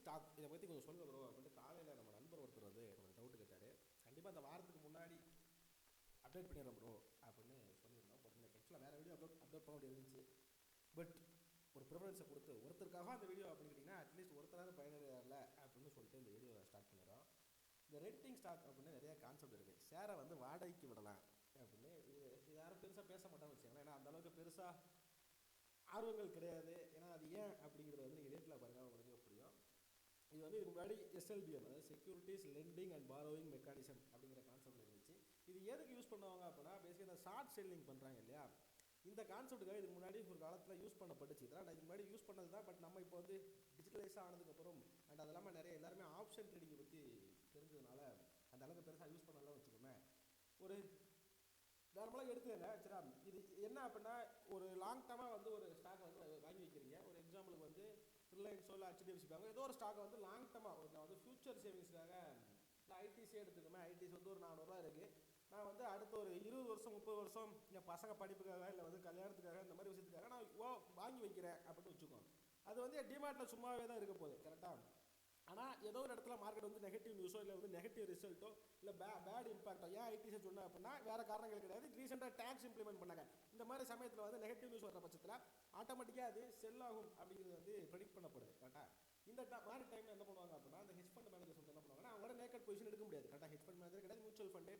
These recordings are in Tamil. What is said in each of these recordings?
ஸ்டாக் இதை பற்றி கொஞ்சம் சொல்லுங்க ப்ரோ அப்படின்ட்டு காலையில் நம்ம நண்பர் ஒருத்தர் வந்து கொஞ்சம் டவுட் கேட்டார். கண்டிப்பாக அந்த வாரத்துக்கு முன்னாடி அப்டேட் பண்ணிடுறோம் ப்ரோ அப்படின்னு சொல்லியிருந்தோம். பட் எனக்கு ஆக்சுவலாக வேறு வீடியோ அப்லோட் பண்ண வேண்டியது இருந்துச்சு. பட் ஒரு ப்ரிஃபரன்ஸை கொடுத்து ஒருத்தருக்காக அந்த வீடியோ அப்படின்னு கேட்டிங்கன்னா அட்லீஸ்ட் ஒருத்தராக பயனடையார்ல அப்படின்னு சொல்லிட்டு இந்த வீடியோவை ஸ்டார்ட் பண்ணிடுறோம். இந்த ரெண்டிங் ஸ்டாக் அப்படின்னு நிறைய கான்செப்ட் இருக்குது. ஷேரை வந்து வாடகைக்கு விடலாம் அப்படின்னு இது யாரும் பெருசாக பேச மாட்டான்னு வச்சுக்கோங்களேன். ஏன்னா அந்தளவுக்கு பெருசாக ஆர்வங்கள் கிடையாது. ஏன்னா அது ஏன் அப்படிங்கிறத வந்து நீங்கள் ரேட்டில் பாருங்கள் உங்களுக்கு புரியும். இது வந்து இதுக்கு முன்னாடி எஸ்எல்பிஎம், அதாவது securities lending and borrowing mechanism அப்படிங்கிற கான்செப்ட் இருந்துச்சு. இது எதுக்கு யூஸ் பண்ணுவாங்க அப்படின்னா பேசிக்காக இந்த ஷார்ட் செல்லிங் பண்ணுறாங்க இல்லையா, இந்த கான்செப்ட்டுக்காக இதுக்கு முன்னாடி ஒரு காலத்தில் யூஸ் பண்ணப்பட்டுச்சு. இதெல்லாம் நான் இதுக்கு முன்னாடி யூஸ் பண்ணது தான். பட் நம்ம இப்போ வந்து டிஜிட்டலைஸாக ஆனதுக்கப்புறம் அண்ட் அது இல்லாமல் நிறைய எல்லாருமே ஆப்ஷன் ட்ரேடிங்கை பற்றி தெரிஞ்சதுனால அந்த அளவுக்கு பெருசாக யூஸ் பண்ணலாம் வச்சுக்கோமே. ஒரு நார்மலாக எடுத்துக்கங்க சரியா. இது என்ன அப்படின்னா ஒரு லாங் டர்மாக வந்து ஒரு ஸ்டாக்கை வந்து வாங்கி வைக்கிறீங்க. ஒரு எக்ஸாம்பிளுக்கு வந்து ரிலையன்ஸோ இல்லை HDFC பேங்க் ஏதோ ஒரு ஸ்டாக்கை வந்து லாங் டர்மாக நான் வந்து ஃபியூச்சர் சேவிங்ஸ்க்காக இல்லை ஐடிசி எடுத்துக்கோமே. ஐடிசி வந்து ஒரு 400 ரூபா இருக்குது. நான் வந்து அடுத்த ஒரு 20 வருஷம் 30 வருஷம் என் பசங்க படிப்புக்காக இல்லை வந்து கல்யாணத்துக்காக இந்த மாதிரி விஷயத்துக்காக நான் வாங்கி வைக்கிறேன் அப்படின்னு வச்சுக்கோங்க. அது வந்து டிமார்ட்டில் சும்மாவே தான் இருக்க போகுது கரெக்டாக. ஆனால் ஏதோ ஒரு இடத்துல மார்க்கெட் வந்து நெகட்டிவ் நியூஸோ இல்லை வந்து நெகட்டிவ் ரிசல்ட்டோ இல்லை பேட் இம்பாக்டோ ஏன் ஐடிசி சொன்னேன் அப்படின்னா வேறு காரணங்கள் கிடையாது. ரீசெண்டாக டேக்ஸ் இம்ப்ளிமெண்ட் பண்ணாங்க. இந்த மாதிரி சமயத்தில் வந்து நெகட்டிவ் நியூஸ் வர பட்சத்தில் ஆட்டோமேட்டிக்காக அது செல் ஆகும் அப்படிங்கிறது வந்து ப்ரெடிக்ட் பண்ணப்படுது கரெக்டாக. இந்த மாதிரி டைமில் என்ன பண்ணுவாங்க அப்படின்னா அந்த ஹெட்ஜ் ஃபண்ட் மேனேஜர்ஸ் வந்து என்ன பண்ணுவாங்கன்னா அவங்களோட நேக்கட் பொசிஷன் எடுக்க முடியாது கரெக்டாக. ஹெட்ஜ் ஃபண்ட் மேனேஜர் கிடையாது, மியூச்சுவல் ஃபண்டு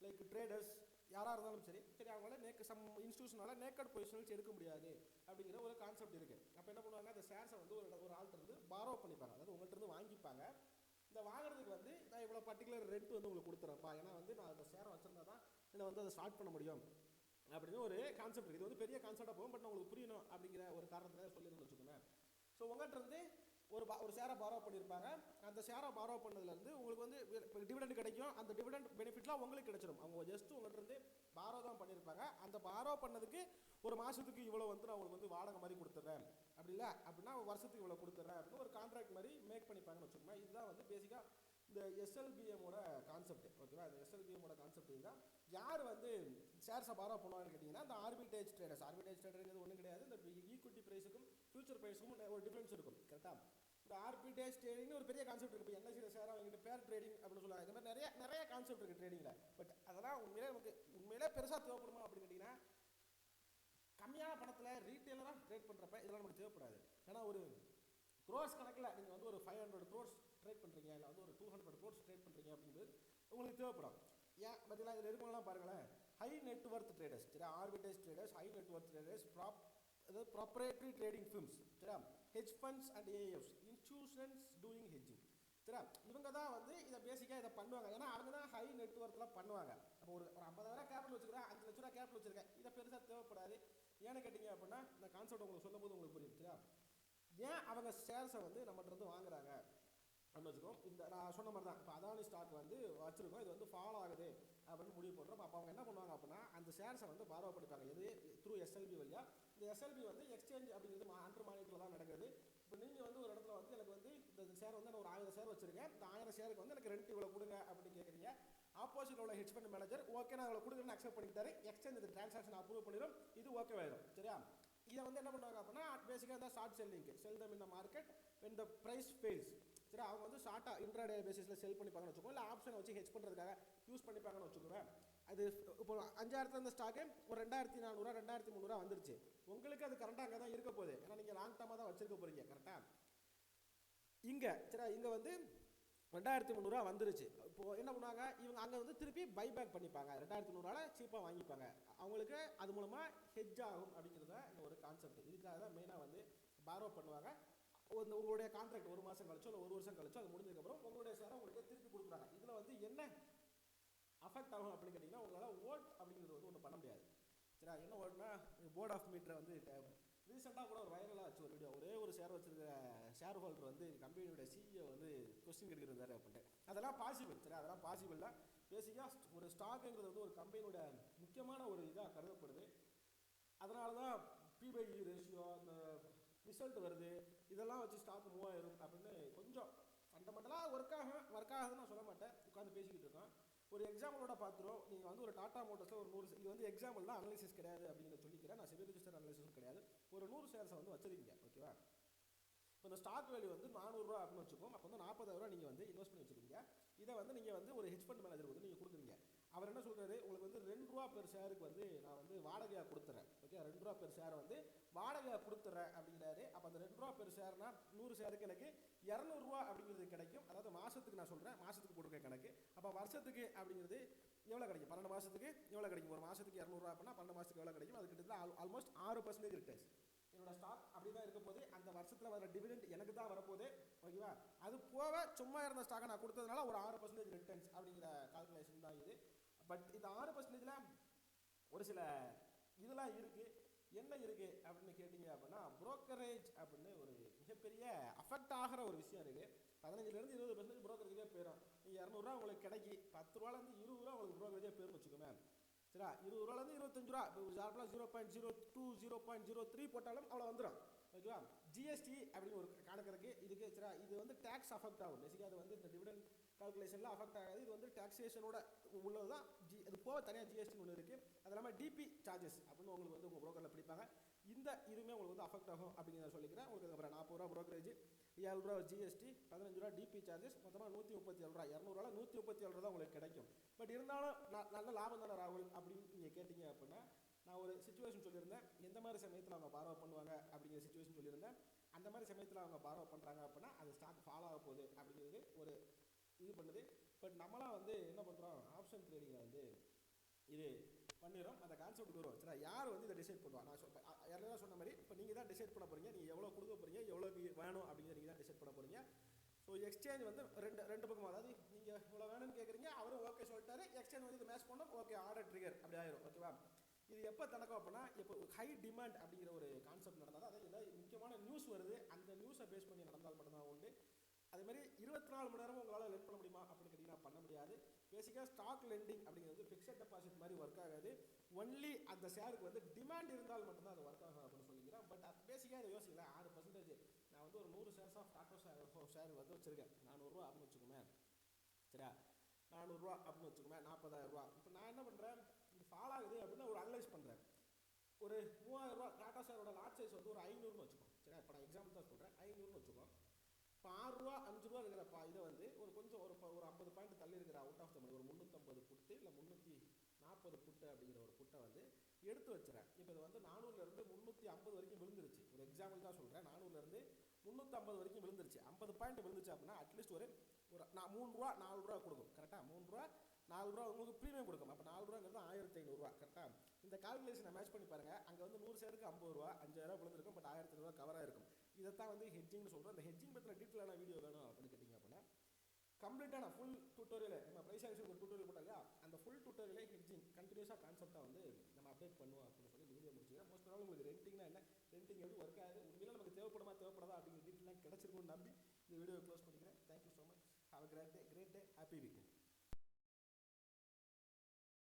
லைக் ட்ரேடர்ஸ் யாராக இருந்தாலும் சரி அவங்களால சம் இன்ஸ்டியூஷனால நேக்கட் பொசிஷன்ஸ் எடுக்க முடியாது அப்படிங்கிற ஒரு கான்செப்ட் இருக்குது. அப்போ என்ன பண்ணுவாங்க, அந்த ஷேர்ஸை வந்து ஒரு ஆள்கிட்ட இருந்து பாரோ பண்ணிப்பாங்க, அதாவது உங்கள்கிட்ட இருந்து வாங்கிப்பாங்க. இந்த வாங்குறதுக்கு வந்து நான் இவ்வளோ பர்டிகுலர் ரெண்ட் வந்து உங்களுக்கு கொடுத்துறேன்ப்பா, ஏன்னா வந்து நான் அந்த ஷேரை வச்சிருந்தா தான் என்னை வந்து அதை ஸ்டார்ட் பண்ண முடியும் அப்படின்னு ஒரு கான்செப்ட் இருக்குது. இது வந்து பெரிய கான்செப்டாக போகும். பட் உங்களுக்கு புரியணும் அப்படிங்கிற ஒரு காரணத்தில் சொல்லியிருந்தேன்னு வச்சுக்கோங்க. ஸோ உங்கள்கிட்ட இருந்து ஒரு ஷேரை பாரோ பண்ணியிருப்பாங்க. அந்த ஷேரை பாரோ பண்ணதுலேருந்து உங்களுக்கு வந்து டிவிடெண்ட் கிடைக்கும். அந்த டிவிடெண்ட் பெனிஃபிட்லாம் உங்களுக்கு கிடைச்சிடும். அவங்க ஜஸ்ட் உங்கள்கிட்ட இருந்து பாரோ தான் பண்ணியிருப்பாங்க. அந்த பாரோ பண்ணதுக்கு ஒரு மாதத்துக்கு இவ்வளோ வந்து நான் உங்களுக்கு வந்து வாடகை மாதிரி கொடுத்துட்றேன், அப்படி இல்லை அப்படின்னா வருஷத்துக்கு இவ்வளோ கொடுத்துட்றேன் அப்படின்னு ஒரு கான்ட்ராக்ட் மாதிரி மேக் பண்ணிப்பாங்கன்னு வச்சுக்கோங்க. இதுதான் வந்து பேசிக்காக இந்த எஸ்எல்பிஎம்மோட கான்செப்ட். ஓகேவா, இந்த எஸ்எல்பிஎம்மோட கான்செப்ட் இதுதான். யார் வந்து ஷேர்ஸை பாரோ பண்ணுவாங்கன்னு கேட்டிங்கன்னா இந்த ஆர்பிட்ரேஜ் ட்ரேடர்ஸ். ஆர்பிட்ரேஜ் ட்ரேடருங்கிறது ஒன்றும் கிடையாது. இந்த ஈக்விட்டி ப்ரைஸுக்கும் ஃபியூச்சர் ப்ரைஸுக்கும் ஒரு டிஃப்ரென்ஸ் இருக்கும் கரெக்டாக. இந்த ஆர்பிட்ரேஜ் ட்ரேடிங்னு ஒரு பெரிய கான்செப்ட் இருக்குது. இப்போ என்எஸ்சியில் ஷேராக வாங்கிட்டு பேர் ட்ரேடிங் அப்படின்னு சொல்லுவாங்க. இந்த மாதிரி நிறைய கான்செப்ட் இருக்குது ட்ரேடிங்கில். பட் அதெல்லாம் உண்மையிலே பெருசாக தேவைப்படுமா அப்படின்னு கேட்டிங்கன்னா கம்மியான பணத்தில் ரீட்டெயிலராக ட்ரேட் பண்ணுறப்ப இதெல்லாம் நமக்கு தேவைப்படாது. ஏன்னா ஒரு க்ரோர்ஸ் கணக்கில் நீங்கள் வந்து ஒரு 500 crores ட்ரேட் பண்ணுறீங்க, இல்லை வந்து ஒரு 200 crores ட்ரேட் பண்ணுறீங்க அப்படிங்கிறது உங்களுக்கு தேவைப்படும். ஏன் பார்த்தீங்கன்னா இதில் இருக்கவங்களாம் பாருங்களேன், ஹை நெட்வொர்த் ட்ரேடர்ஸ் சரியா, arbitrage traders, high net worth traders, அதாவது ப்ராப்ரேட்டரி ட்ரேடிங் ஃபிர்ம்ஸ் சரியா, hedge funds and AFs, institutions doing hedging சரியா. இவங்க தான் வந்து இதை பேசிக்காக இதை பண்ணுவாங்க. ஏன்னா அவங்க தான் ஹை நெட்வொர்த்தில் பண்ணுவாங்க. அப்போ ஒரு 50,000 கேபிட்டல் வச்சுக்கிறேன், 5 லட்ச ரூபா கேபிட்டல் வச்சுருக்கேன், இதை பெருசாக தேவைப்படாது. ஏன்னு கேட்டிங்க அப்படின்னா இந்த கான்செப்ட் உங்களுக்கு சொல்லும் போது உங்களுக்கு புரியும் சரியா. ஏன் அவங்க ஷேர்ஸை வந்து நம்மகிட்ட இருந்து வாங்குறாங்க அப்படின்னு வச்சுக்கோம். இந்த நான் சொன்ன மாதிரி தான் இப்போ அதானி ஸ்டாக் வந்து வச்சுருக்கோம், இது வந்து ஃபாலோ ஆகுது அப்படின்னு முடிவு பண்ணுறோம். அப்போ அவங்க என்ன பண்ணுவாங்க அப்படின்னா அந்த ஷேர்ஸை வந்து பாரோ பண்ணிப்பாங்க. எது த்ரூ எஸ்எல்பி வழியாக. இந்த எஸ்எல்பி வந்து எக்ஸ்சேஞ்ச் அப்படிங்கிறது அண்டர் மானிட்டரில் தான் நடக்குது. இப்போ நீங்கள் வந்து ஒரு இடத்துல வந்து எனக்கு வந்து இந்த ஷேர் வந்து நான் ஒரு 1000 ஷேர் வச்சுருக்கேன், இந்த 1000 ஷேருக்கு வந்து எனக்கு ரெண்ட் இவ்வளோ கொடுங்க அப்படின்னு கேட்குறீங்க. ஆப்போசிட் உள்ள ஹெட்ஜ் ஃபண்ட் மேனேஜர் ஓகே நான் இவ்வளோ கொடுக்குறேன்னு அக்செப்ட் பண்ணிட்டாரு. எக்ஸ்சேஞ்ச் இந்த டிரான்சாக்ஷன் அப்ரூவ் பண்ணிடும், இது ஓகே ஆயிடும் சரியா. இதை வந்து என்ன பண்ணுவாங்க அப்படின்னா பேசிக்காக இந்த short selling, sell them in the market when the price fails சரி. அவங்க வந்து ஷார்ட்டாக இன்ட்ராடே பேசிஸில் செல் பண்ணிப்பாங்கன்னு வச்சுக்கோங்க, இல்லை ஆப்ஷனை வச்சு ஹெட்ஜ் பண்ணுறதுக்காக யூஸ் பண்ணிப்பாங்கன்னு வச்சுக்கோங்க. அது இப்போ 5000 அந்த ஸ்டாக்கு ஒரு 2400 2300 வந்துருச்சு. உங்களுக்கு அது கரெக்டாக அங்கே தான் இருக்க போகுது. ஏன்னா நீங்கள் லாங் டர்மாக தான் வச்சிருக்க போகிறீங்க கரெக்டாக. இங்கே சரி இங்கே வந்து 2300 வந்துருச்சு. இப்போது என்ன பண்ணுவாங்க இவங்க அங்கே வந்து திருப்பி பைபேக் பண்ணிப்பாங்க, 2300 சீப்பாக வாங்கிப்பாங்க. அவங்களுக்கு அது மூலமாக ஹெட்ஜ் ஆகும் அப்படிங்கிறத இந்த ஒரு கான்செப்ட். இதுக்காக தான் மெயினாக வந்து பாரோ பண்ணுவாங்க. உங்களுடைய கான்ட்ராக்ட் 1 மாதம் கழிச்சோ இல்லை 1 வருஷம் கழிச்சோ அது முடிஞ்சதுக்கப்புறம் உங்களுடைய ஷேரை உங்களுக்கு திருப்பி கொடுக்குறாங்க. இதில் வந்து என்ன அஃபெக்ட் ஆகும் அப்படின்னு கேட்டிங்கன்னா உங்களால் ஓட் அப்படிங்கிறது வந்து ஒன்றும் பண்ண முடியாது சரியா. என்ன ஓட்னா போர்ட் ஆஃப் மீட்டரை வந்து ரீசெண்டாக கூட ஒரு வைரலாக ஆச்சு ஒரு வீடியோ. ஒரே ஒரு ஷேர் வச்சுருக்க ஷேர் ஹோல்டர் வந்து கம்பெனியோட சிஇஓ வந்து கொஸ்டின் கேட்குறாரு அப்படின்ட்டு. அதெல்லாம் பாசிபிள் சரி, அதெல்லாம் பாசிபிள் தான். பேசிக்காக ஒரு ஸ்டாக்குங்கிறது வந்து ஒரு கம்பெனியோட முக்கியமான ஒரு இதாக கருதப்படுது. அதனால தான் P/E ரேஷியோ அந்த ரிசல்ட் வருது, இதெல்லாம் வச்சு ஸ்டாக் மூவ் ஆயிரும் அப்படின்னு கொஞ்சம் ஃபண்டமெண்டலாக ஒர்க் ஆகுதுன்னு நான் சொல்ல மாட்டேன், உட்காந்து பேசிக்கிட்டு இருக்கோம். ஒரு எக்ஸாம்பிளோட பார்த்துரும். நீங்கள் வந்து ஒரு டாடா மோட்டர்ஸில் ஒரு 100 இது வந்து எக்ஸாம்பிள் தான், அனாலிசிஸ் கிடையாது அப்படிங்கிறத சொல்லிக்கிறேன். நான் செபி ரிஜிஸ்டர் அனாலிசிஸும் கிடையாது. ஒரு 100 ஷேர்ஸை வந்து வச்சுருக்கீங்க ஓகேவா. இப்போ இந்த ஸ்டாக் வேல்யூ வந்து 400 அப்படின்னு வச்சுக்கோம். அப்போ வந்து 40,000 நீங்கள் வந்து இன்வெஸ்ட் பண்ணி வச்சுருக்கீங்க. இதை வந்து நீங்கள் வந்து ஒரு ஹெட்ஜ் ஃபண்ட் மேனேஜருக்கு வந்து நீங்கள் கொடுக்குறீங்க. அவர் என்ன சொல்கிறாரு, உங்களுக்கு வந்து ₹2 பெர் ஷேருக்கு வந்து நான் வந்து வாடகையாக கொடுத்துறேன். ஓகே, ₹2 பெர் ஷேரை வந்து வாடகையாக கொடுத்துட்றேன் அப்படிங்கிறாரு. அப்போ அந்த ₹2 பெர் ஷேர்னா 100 ஷேருக்கு எனக்கு ₹200 அப்படிங்கிறது கிடைக்கும். அதாவது மாதத்துக்கு நான் சொல்கிறேன், மாதத்துக்கு போட்டிருக்க கணக்கு. அப்போ வருஷத்துக்கு அப்படிங்கிறது எவ்வளோ கிடைக்கும்? 12 மாதத்துக்கு எவ்வளோ கிடைக்கும்? ஒரு மாதத்துக்கு ₹200 அப்படின்னா 12 மாதத்துக்கு எவ்வளோ கிடைக்கும்? அது கிட்டத்தட்ட ஆல்மோஸ்ட் 6% ரிட்டர்ன்ஸ். என்னோட ஸ்டாக் அப்படி தான் இருக்க போது, அந்த வருஷத்தில் வர டிவிடெண்ட் எனக்கு தான் வரப்போகுது. ஓகேவா? அது போக சும்மா இருந்த ஸ்டாக்கை நான் கொடுத்ததுனால ஒரு 6% ரிட்டர்ன்ஸ் அப்படிங்கிற கால்குலேஷன் தான் இது. பட் இந்த 6%ல ஒரு சில இதெல்லாம் இருக்குது. என்ன இருக்குது அப்படின்னு கேட்டிங்க அப்படின்னா, புரோக்கரேஜ் அப்படின்னு ஒரு மிகப்பெரிய அஃபெக்ட் ஆகிற ஒரு விஷயம் இருக்குது. 15% 20% புரோக்கரேஜே போயிடும். நீங்கள் ₹200 உங்களுக்கு கிடைக்கி, ₹10 ₹20 உங்களுக்கு புரோக்கரேஜே போயிடும் வச்சுக்கோங்க. சரியா? ₹20 ₹25. இப்போ எக்ஸாம்பிளாக 0.02 0.03 போட்டாலும் அவ்வளோ வந்துடும். ஓகேவா? ஜிஎஸ்டி அப்படின்னு ஒரு கணக்கு இருக்குது இதுக்கு. சரியா? இது வந்து டேக்ஸ் அஃபெக்ட் ஆகும். பேசிக்காக அது வந்து இந்த டிவிடெண்ட் கால்குலேஷனில் அஃபெக்ட் ஆகாது. இது வந்து டாக்ஸேஷனோட உள்ளது தான். அது போக தனியாக ஜிஎஸ்டின்னு ஒன்று இருக்குது. அது இல்லாமல் டிபி சார்ஜஸ் அப்படின்னு உங்களுக்கு வந்து உங்கள் புரோக்கரில் பிடிப்பாங்க. இந்த இதுவுமே உங்களுக்கு வந்து அஃபெக்ட் ஆகும் அப்படிங்கிறத சொல்லிக்கிறேன். உங்களுக்கு அப்புறம் ₹40 புரோக்கரேஜ், ₹7 ஜிஎஸ்டி, ₹15 டிபி சார்ஜஸ், மொத்தமாக ₹137. ₹200 ₹137 தான் உங்களுக்கு கிடைக்கும். பட் இருந்தாலும் நல்ல லாபம் தானே ராகுல் அப்படின்னு நீங்கள் கேட்டிங்க அப்படின்னா, நான் ஒரு சிச்சுவேஷன் சொல்லியிருந்தேன். எந்த மாதிரி சமயத்தில் அவங்க பார்வை பண்ணுவாங்க அப்படிங்கிற சிச்சுவேஷன் சொல்லியிருந்தேன். அந்த மாதிரி சமயத்தில் அவங்க பார்வை பண்ணுறாங்க அப்படின்னா அது ஸ்டாக் ஃபாலோ ஆக போகுது அப்படிங்கிறது ஒரு இது பண்ணுது. பட் நம்மளாம் வந்து என்ன பண்ணுறோம், ஆப்ஷன் ட்ரேடிங்கில் வந்து இது பண்ணிடுறோம். அந்த கான்செப்ட்டுக்கு வருவோம். சரி, யார் வந்து இதை டிசைட் பண்ணுவா? நான் யாரெல்லாம் சொன்ன மாதிரி இப்போ நீங்கள் தான் டிசைட் பண்ண போகிறீங்க. நீங்கள் எவ்வளோ கொடுக்க போகிறீங்க, எவ்வளோ வேணும் அப்படிங்கிறத நீங்கள் தான் டிசைட் பண்ண போகிறீங்க. ஸோ எக்ஸ்சேஞ்ச் வந்து ரெண்டு பக்கம், அதாவது நீங்கள் இவ்வளோ வேணும்னு கேட்குறீங்க, அவரும் ஓகே சொல்லிட்டாரு. எக்ஸ்சேஞ்ச் வந்து இது மேட்ச் பண்ணோம், ஓகே ஆர்டர் ட்ரிகர் அப்படி ஆயிரும். ஓகேவா? இது எப்போ நடக்கும் அப்படின்னா, இப்போ ஹை டிமாண்ட் அப்படிங்கிற ஒரு கான்செப்ட் நடந்தால், அதாவது ஏதாவது முக்கியமான நியூஸ் வருது, அந்த நியூஸை பேஸ் பண்ணி நடந்தால் மட்டும்தான் உண்டு. அதேமாதிரி 24 மணி நேரமும் உங்களால் லெண்ட் பண்ண முடியுமா அப்படின்னு கேட்டிங்கன்னா பண்ண முடியாது. பேசிக்காக ஸ்டாக் லெண்டிங் அப்படிங்கிறது ஃபிக்ஸட் டெபாசிட் மாதிரி ஒர்க் ஆகாது. ஒன்லி அந்த ஷேருக்கு வந்து டிமாண்ட் இருந்தால் மட்டும்தான் அது ஒர்க் ஆகும் அப்படின்னு சொல்லிக்கிறேன். பட் அது பேசிக்காக இதை யோசிக்கல. 6% நான் வந்து ஒரு 100 ஷேர்ஸ் ஆஃப் டாட்டா ஷேர் வந்து வச்சுருக்கேன். ₹400 அப்படின்னு வச்சுக்கோமே. சரியா? ₹400 அப்படின்னு வச்சுக்கோமே, ₹40,000. இப்போ நான் என்ன பண்ணுறேன், இது ஃபால் ஆகுது அப்படின்னா ஒரு அனலைஸ் பண்ணுறேன். ஒரு ₹3000 டாட்டா ஷேரோட லாட் சைஸ் வந்து ஒரு 500ன்னு வச்சுக்கோம். சரியா? இப்போ நான் எக்ஸாம்பிள் தான் சொல்கிறேன், 500ன்னு வச்சுக்கோம். இப்போ ₹6 ₹5 இருக்கிற இதை வந்து ஒரு கொஞ்சம் ஒரு 50 பாயிண்ட் தள்ளி இருக்கிற அவுட் ஆஃப் த மணி ஒரு 350 புட்டு இல்லை 340 புட்டு அப்படிங்கிற ஒரு புட்டை வந்து எடுத்து வச்சுறேன். இப்போ இது வந்து 400லேருந்து 350 வரைக்கும் விழுந்துருச்சு. ஒரு எக்ஸாம்பிள் தான் சொல்கிறேன். 400லேருந்து 350 வரைக்கும் விழுந்துருச்சு. 50 பாயிண்ட் விழுந்துச்சு அப்படின்னா அட்லீஸ்ட் ஒரு ₹3 ₹4 கொடுக்கும். கரெக்டாக? ₹3 ₹4 உங்களுக்கு ப்ரீமியம் கொடுக்கும். அப்போ ₹4ங்கிறது ₹1500. கரெக்டாக? இந்த கால்குலேஷனை மேட்ச் பண்ணி பாருங்கள். அங்கே வந்து 100 ஷேருக்கு ₹50 ₹5000 விழுந்திருக்கும். பட் ₹1500 கவராக இருக்கும். இதைத்தான் வந்து ஹெட்ஜிங்னு சொல்கிறோம். இந்த ஹெட்ஜிங் பற்றின டீட்டெயிலான வீடியோ வேணும் அப்படின்னு கேட்டிங்க அப்படின்னா, கம்ப்ளீட்டாக நான் ஃபுல் டியூட்டோரியல் நம்ம ப்ரைஸ் ஆக்ஷன் ஒரு டியூட்டோரியல் போட்டால் இல்லையா, அந்த ஃபுல் டியூட்டோரியலே ஹெட்ஜிங் கண்டினியூஸாக கான்செப்டாக வந்து நம்ம அப்டேட் பண்ணுவோம் அப்படின்னு சொல்லி வீடியோ முடிச்சுக்கிறேன். மோஸ்ட் ஆஃப் உங்களுக்கு ரெண்டிங்னா என்ன, ரெண்டிங் எப்படி ஒர்க் ஆகுது, உண்மையில நமக்கு தேவைப்படாதா அப்படிங்கிற டீட்டெயிலாம் கிடச்சிருக்கும்னு நம்பி இந்த வீடியோ க்ளோஸ் பண்ணிக்கிறேன். Thank you so much. Have a great day, happy weekend.